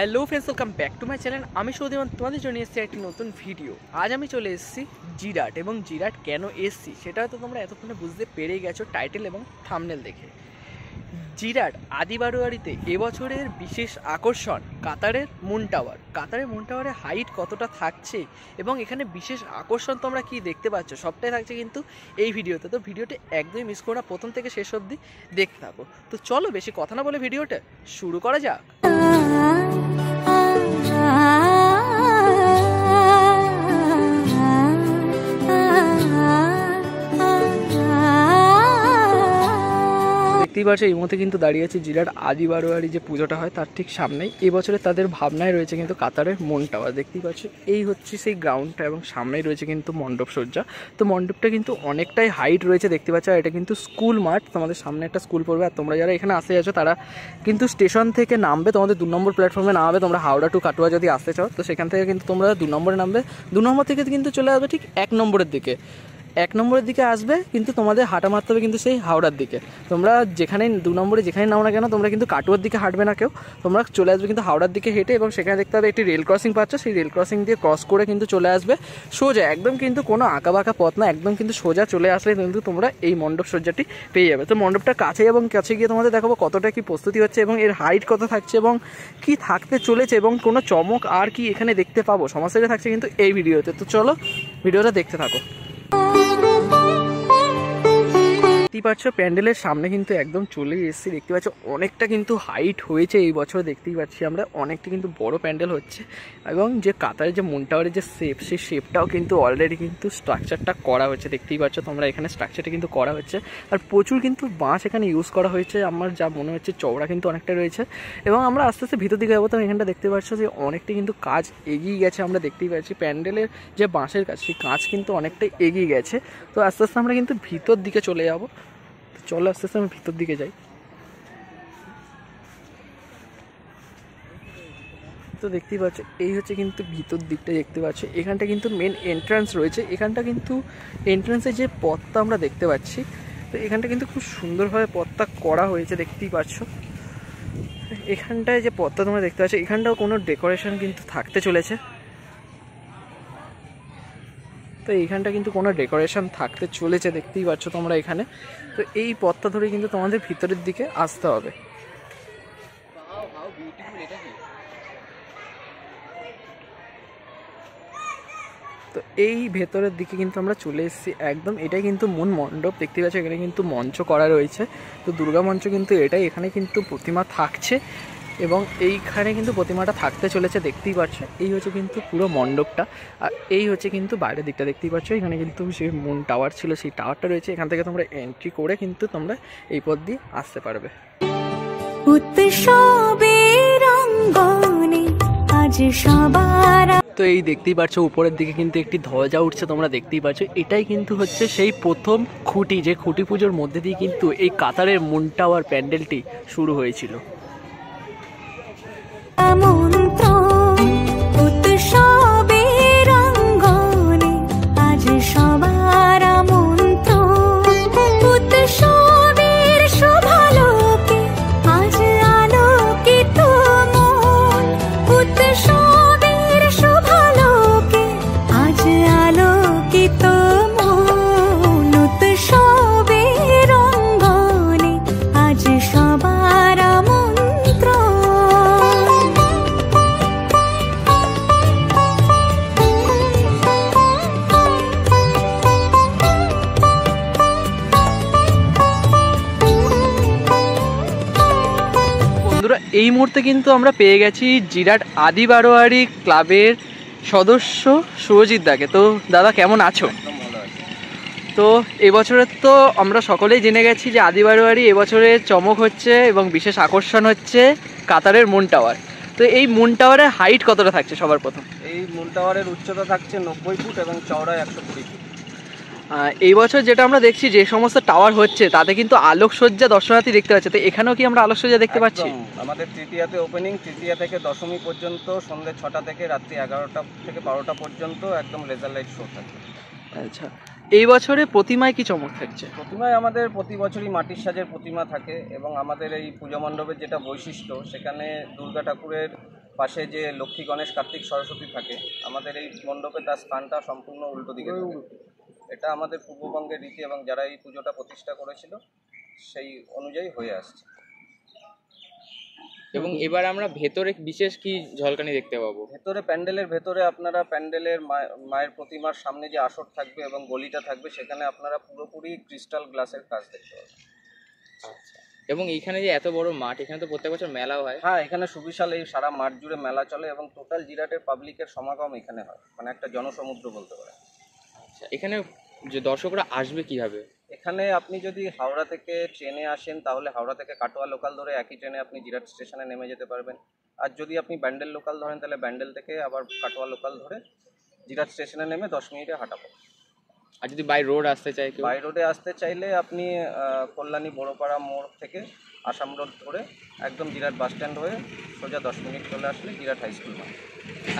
Hello friends, welcome back to my channel. আমি সৌদিমান তোমাদের জন্য এসেছি একটি নতুন ভিডিও। আজ আমি চলে এসেছি জিরাট, এবং জিরাট কেন এসেছি সেটা হয়তো তোমরা এতক্ষণে বুঝতে পেরেই গেছো টাইটেল এবং থাম্বনেল দেখে। জিরাট আদি বারোয়ারিতে এবছরের বিশেষ আকর্ষণ কাতারের মুন টাওয়ার। কাতারের মুন টাওয়ারের হাইট কতটা থাকছে এবং এখানে বিশেষ আকর্ষণ তোমরা কি দেখতে পাচ্ছ সবটাই থাকছে কিন্তু এই ভিডিওতে। তো ভিডিওটি একদমই মিস করো না, প্রথম থেকে শেষ অবধি দেখতে থাকো। তো চলো বেশি কথা না বলে ভিডিওটা শুরু করা যাক। দেখতেই পাচ্ছ এই মুহূর্তে কিন্তু দাঁড়িয়ে আছে জিরাট আদি বারোয়ারি যে পুজোটা হয় তার ঠিক সামনেই। এবছরে তাদের ভাবনায় রয়েছে কিন্তু কাতারের মুন টাওয়ার। দেখতেই পাচ্ছ এই হচ্ছে সেই গ্রাউন্ডটা এবং সামনেই রয়েছে কিন্তু মণ্ডপ সজ্জা। তো মণ্ডপটা কিন্তু অনেকটাই হাইট রয়েছে দেখতে পাচ্ছ। আর এটা কিন্তু স্কুল মাঠ, তোমাদের সামনে একটা স্কুল পড়বে। আর তোমরা যারা এখানে আসতে যাচ্ছ তারা কিন্তু স্টেশন থেকে নামবে, তোমাদের 2 নম্বর প্ল্যাটফর্মে নামবে। তোমরা হাওড়া টু কাটোয়া যদি আসতে চাও তো সেখান থেকে কিন্তু তোমরা 2 নম্বরে নামবে। 2 নম্বর থেকে কিন্তু চলে আসবে ঠিক 1 নম্বরের দিকে। 1 নম্বরের দিকে আসবে কিন্তু তোমাদের হাঁটা মারতে হবে কিন্তু সেই হাওড়ার দিকে। তোমরা যেখানে 2 নম্বরে যেখানে নাও না কেন তোমরা কিন্তু কাটোয়ার দিকে হাঁটবে না কেউ, তোমরা চলে আসবে কিন্তু হাওড়ার দিকে হেঁটে। এবং সেখানে দেখতে হবে একটি রেল ক্রসিং পাচ্ছ, সেই রেল ক্রসিং দিয়ে ক্রস করে কিন্তু চলে আসবে সোজা, একদম কিন্তু কোনো আঁকা বাঁকা পথ না, একদম কিন্তু সোজা চলে আসলে কিন্তু তোমরা এই মণ্ডপ সজ্জাটি পেয়ে যাবে। তো মণ্ডপটা কাছে এবং কাছে গিয়ে তোমাদের দেখাবো কতটা কি প্রস্তুতি হচ্ছে এবং এর হাইট কত থাকছে এবং কি থাকতে চলেছে এবং কোনো চমক আর কি এখানে দেখতে পাবো সমস্যাটা থাকছে কিন্তু এই ভিডিওতে। তো চলো ভিডিওটা দেখতে থাকো। দেখতেই পাচ্ছ প্যান্ডেলের সামনে কিন্তু একদম চলে এসেছি। দেখতে পাচ্ছ অনেকটা কিন্তু হাইট হয়েছে এই বছর, দেখতেই পাচ্ছি আমরা অনেকটা কিন্তু বড় প্যান্ডেল হচ্ছে। এবং যে কাতারের যে মুন টাওয়ারের যে শেপ, সেই শেপটাও কিন্তু অলরেডি কিন্তু স্ট্রাকচারটা করা হচ্ছে। দেখতেই পাচ্ছ তোমরা এখানে স্ট্রাকচারটা কিন্তু করা হচ্ছে। আর প্রচুর কিন্তু বাঁশ এখানে ইউজ করা হয়েছে। আমার যা মনে হচ্ছে চওড়া কিন্তু অনেকটা রয়েছে। এবং আমরা আস্তে আস্তে ভিতর দিকে যাবো। তো এখানটা দেখতে পাচ্ছ যে অনেকটা কিন্তু কাজ এগিয়ে গেছে। আমরা দেখতেই পাচ্ছি প্যান্ডেলের যে বাঁশের কাজ, সেই কাজ কিন্তু অনেকটাই এগিয়ে গেছে। তো আস্তে আস্তে আমরা কিন্তু ভিতর দিকে চলে যাবো। চলো আস্তে আস্তে আমি ভিতর দিকে যাই। তো দেখতেই পাচ্ছ এই হচ্ছে কিন্তু ভিতর দিকটা। দেখতে পাচ্ছ এখানটা কিন্তু মেন এন্ট্রান্স রয়েছে। এখানটা কিন্তু এন্ট্রান্সে যে পথটা আমরা দেখতে পাচ্ছি, তো এখানটা কিন্তু খুব সুন্দরভাবে পথটা করা হয়েছে। দেখতেই পাচ্ছ এখানটায় যে পথটা তোমরা দেখতে পাচ্ছ, এখানটাও কোনো ডেকোরেশন কিন্তু থাকতে চলেছে। তো এইখানটা কিন্তু কোনো ডেকোরেশন থাকতে চলেছে, দেখতেই পাচ্ছ তোমরা এখানে। তো এই পথটা ধরে কিন্তু তোমাদের ভিতরের দিকে আসতে হবে। তো এই ভেতরের দিকে কিন্তু আমরা চলে এসেছি একদম। এটাই কিন্তু মূল মণ্ডপ। দেখতে পাচ্ছ এখানে কিন্তু মঞ্চ করা রয়েছে। তো দুর্গা মঞ্চ কিন্তু এটাই, এখানে কিন্তু প্রতিমা থাকছে এবং এইখানে কিন্তু প্রতিমাটা থাকতে চলেছে। দেখতেই পাচ্ছ এই হচ্ছে কিন্তু পুরো মণ্ডপটা। আর এই হচ্ছে কিন্তু বাইরের দিকটা। দেখতেই পাচ্ছ এখানে কিন্তু সেই মুন টাওয়ার ছিল, সেই টাওয়ারটা রয়েছে। এখান থেকে তোমরা এন্ট্রি করে কিন্তু তোমরা এই পথ দিয়ে আসতে পারবে। তো এই দেখতেই পাচ্ছ উপরের দিকে কিন্তু একটি ধ্বজা উঠছে, তোমরা দেখতেই পাচ্ছ। এটাই কিন্তু হচ্ছে সেই প্রথম খুঁটি, যে খুঁটি পুজোর মধ্যে দিয়ে কিন্তু এই কাতারের মুন টাওয়ার প্যান্ডেলটি শুরু হয়েছিল। এই মুহূর্তে কিন্তু আমরা পেয়ে গেছি জিরাট আদি বারোয়ারি ক্লাবের সদস্য সুরজিৎ দাকে। তো দাদা কেমন আছো? তো এবছরের তো আমরা সকলেই জেনে গেছি যে আদি বারোয়ারি এবছরে চমক হচ্ছে এবং বিশেষ আকর্ষণ হচ্ছে কাতারের মুন টাওয়ার। তো এই মুন টাওয়ারের হাইট কতটা থাকছে সবার প্রথম? এই মুন টাওয়ারের উচ্চতা থাকছে 90 ফুট এবং চওড়া 120 ফুট। এই বছর যেটা আমরা দেখছি যে সমস্ত টাওয়ার হচ্ছে তাতে কিন্তু আলোকসজ্জা দর্শনার্থী দেখতে পাচ্ছে। তো এখানেও কি আমরা আলোকসজ্জা দেখতে পাচ্ছি? আমাদের তৃতীয়াতে ওপেনিং, তৃতীয়া থেকে দশমী পর্যন্ত সন্ধ্যে 6টা থেকে রাত্রি 11টা থেকে 12টা পর্যন্ত একদম লেজার লাইট শো থাকবে। আচ্ছা, এই বছরে প্রতিমায় কি চমক থাকছে? প্রতিমায় আমাদের প্রতি বছরই মাটির সাজের প্রতিমা থাকে এবং আমাদের এই পূজা মণ্ডপের যেটা বৈশিষ্ট্য, সেখানে দুর্গা ঠাকুরের পাশে যে লক্ষ্মী গণেশ কার্তিক সরস্বতী থাকে, আমাদের এই মণ্ডপে তার স্থানটা সম্পূর্ণ উল্টো দিকে থাকে। এটা আমাদের পূর্ববঙ্গের রীতি এবং যারা এই পুজোটা প্রতিষ্ঠা করেছিল সেই অনুযায়ী হয়ে আসছে। এবং এবার আমরা ভেতরে বিশেষ কি ঝলকানি দেখতে পাবো? ভেতরে প্যান্ডেলের ভেতরে আপনারা প্যান্ডেলের মায়ের প্রতিমার সামনে যে আসর থাকবে এবং গলিটা থাকবে, সেখানে আপনারা পুরোপুরি ক্রিস্টাল গ্লাসের কাজ দেখতে পাবেন। আচ্ছা, এবং এইখানে যে এত বড় মাঠ, এখানে তো প্রত্যেক বছর মেলাও হয়। হ্যাঁ, এখানে সুবিশাল এই সারা মাঠ জুড়ে মেলা চলে এবং টোটাল জিরাটের পাবলিকের সমাগম এখানে হয়, মানে একটা জনসমুদ্র বলতে পারেন। আচ্ছা, এখানে যে দর্শকরা আসবে কিভাবে? এখানে আপনি যদি হাওড়া থেকে ট্রেনে আসেন তাহলে হাওড়া থেকে কাটোয়া লোকাল ধরে একই ট্রেনে আপনি জিরাট স্টেশনে নেমে যেতে পারবেন। আর যদি আপনি ব্যান্ডেল লোকাল ধরেন তাহলে ব্যান্ডেল থেকে আবার কাটোয়া লোকাল ধরে জিরাট স্টেশনে নেমে 10 মিনিটে হাঁটা পড়ে। আর যদি বাই রোড আসতে চাই কেউ? বাই রোডে আসতে চাইলে আপনি কল্যাণী বড়পাড়া মোড় থেকে আসাম রোড ধরে একদম জিরাট বাস স্ট্যান্ড হয়ে সোজা 10 মিনিট চলে আসলে জিরাট হাই স্কুল মাঠ।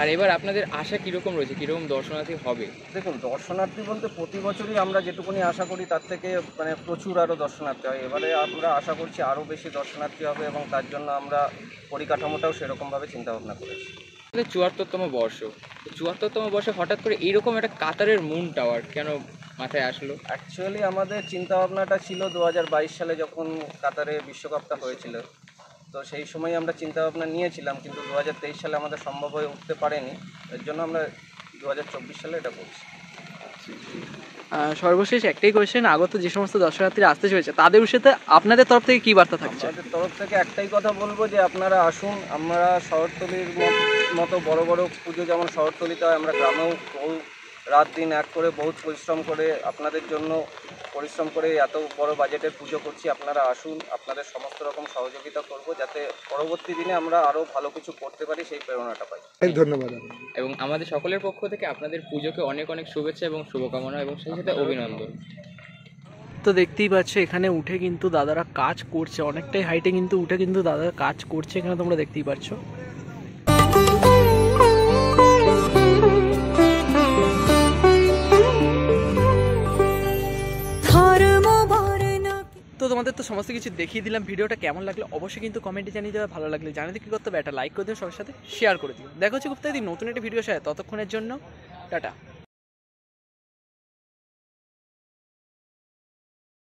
আর এবার আপনাদের আশা কীরকম রয়েছে, কীরকম দর্শনার্থী হবে? দেখুন, দর্শনার্থী বলতে প্রতি বছরই আমরা যেটুকুনি আশা করি তার থেকে মানে প্রচুর আরও দর্শনার্থী হয়। এবারে আমরা আশা করছি আরও বেশি দর্শনার্থী হবে এবং তার জন্য আমরা পরিকাঠামোটাও সেরকমভাবে চিন্তাভাবনা করেছি। 74তম বর্ষ, 74তম বর্ষে হঠাৎ করে এইরকম একটা কাতারের মুন টাওয়ার কেন মাথায় আসলো? অ্যাকচুয়ালি আমাদের চিন্তাভাবনাটা ছিল 2022 সালে যখন কাতারে বিশ্বকাপটা হয়েছিল, তো সেই সময় আমরা চিন্তাভাবনা নিয়েছিলাম, কিন্তু 2023 সালে আমাদের সম্ভব হয়ে উঠতে পারেনি। এর জন্য আমরা 2024 সালে এটা করছি। সর্বশেষ একটাই কোয়েশ্চেন, আগত যে সমস্ত দর্শনার্থীরা আসতে চলেছে তাদের উদ্দেশ্যে আপনাদের তরফ থেকে কী বার্তা থাকছে? আমাদের তরফ থেকে একটাই কথা বলবো যে আপনারা আসুন। আমরা শহরতলির মতো বড় বড় পুজো যেমন শহরতলিতে হয়, আমরা গ্রামেও বহু রাত দিন এক করে বহুত পরিশ্রম করে আপনাদের জন্য পরিশ্রম করে এত বড় বাজেটের পুজো করছি। আপনারা আসুন, আপনাদের সমস্ত রকম সহযোগিতা করব যাতে পরবর্তী দিনে আমরা আরও ভালো কিছু করতে পারি, সেই প্রেরণাটা পাই। ধন্যবাদ। এবং আমাদের সকলের পক্ষ থেকে আপনাদের পুজোকে অনেক অনেক শুভেচ্ছা এবং শুভকামনা এবং সেই সাথে অভিনন্দন। তো দেখতেই পাচ্ছ এখানে উঠে কিন্তু দাদারা কাজ করছে, অনেকটাই হাইটে কিন্তু উঠে কিন্তু দাদারা কাজ করছে, এখানে তোমরা দেখতেই পাচ্ছ। তো তোমাদের তো সমস্ত কিছু দেখিয়ে দিলাম। ভিডিওটা কেমন লাগলো অবশ্যই কিন্তু কমেন্টে জানিয়ে দেবে। ভালো লাগলে জানাতে কি করতে হবে, একটা লাইক করে দিও, সবার সাথে শেয়ার করে দিও। দেখা হচ্ছে খুব তাড়াতাড়ি নতুন একটা ভিডিও সাথে, ততক্ষণের জন্য টাটা।